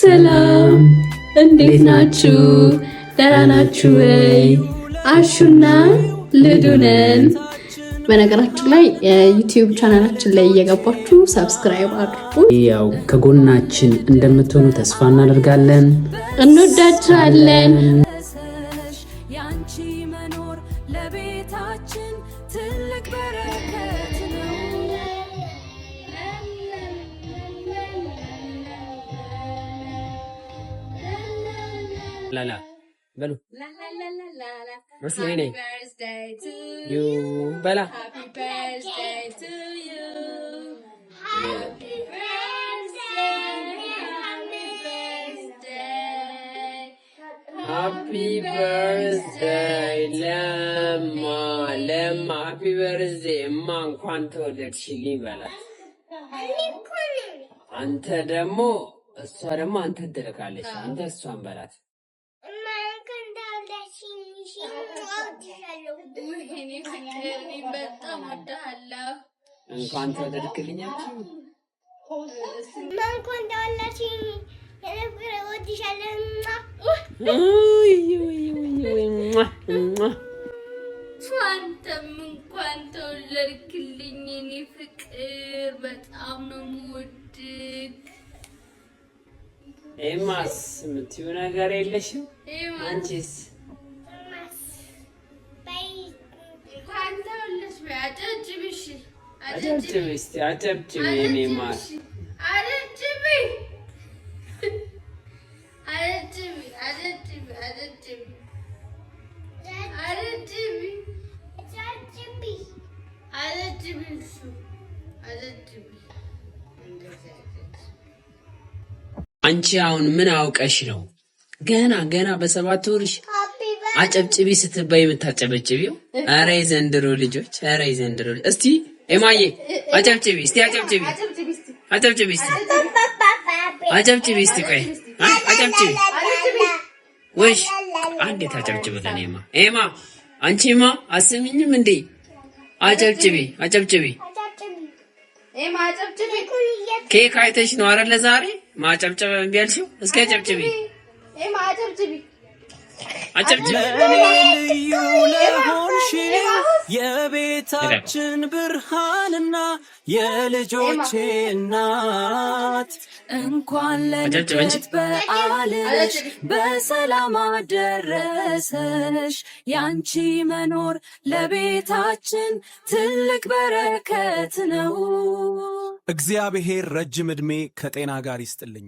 ሰላም እንዴት ናችሁ? ደህና ናችሁ ወይ? አሹና ልዱ ነን። በነገራችን ላይ ዩቲዩብ ቻናላችን ላይ እየገባችሁ ሰብስክራይብ አድርጉ። ያው ከጎናችን እንደምትሆኑ ተስፋ እናደርጋለን። እንወዳችኋለን። ያንቺ መኖር ለቤታችን ትልቅ በረከት ነው። ላላ በሉ መስሎኝ ዩ በላ Happy birthday to you. Happy birthday ለማ ሃፒ በርዝዴይ እማ እንኳን ተወለድሽልኝ በላት። አንተ ደግሞ እሷ ደግሞ አንተ ትልካለች። አንተ እሷን በላት። እንኳን ተወለድክልኝ አንተም እንኳን ተወለድክልኝ የኔ ፍቅር፣ በጣም ነው የምወድህ። ኤማስ የምትይው ነገር የለሽም? አንቺስ? አጨብጭቢ እስኪ አጨብጭቢ። የኔ ማር አጨብጭቢ አንቺ አሁን ምን አውቀሽ ነው ገና በሰባት ወርሽ አጨብጭቢ ስትባይ የምታጨበጭቢው? ኧረ የዘንድሮ ልጆች፣ ኧረ የዘንድሮ እስቲ ኤማዬ አጨብጭቢ እስቲ፣ አጨብጭቢ እስቲ፣ አጨብጭቢ እስቲ፣ ቆይ አጨብጭቢ ወሽ አንዴ ታጨብጭበታል። ኤማ አንቺማ አሰሚኝም እንዴ? አጨብጭቢ ኤማ አጨብጭቢ። ኬክ አይተሽ ነው አይደል ዛሬ ማጨብጨብ እምቢ አልሽው? እስኪ አጨብጭቢ ኤማ አጨብጭቢ። ልዩ ለሆንሽ የቤታችን ብርሃንና የልጆቼ እናት እንኳን ለልደት በዓልሽ በሰላም አደረሰሽ። ያንቺ መኖር ለቤታችን ትልቅ በረከት ነው። እግዚአብሔር ረጅም ዕድሜ ከጤና ጋር ይስጥልኝ።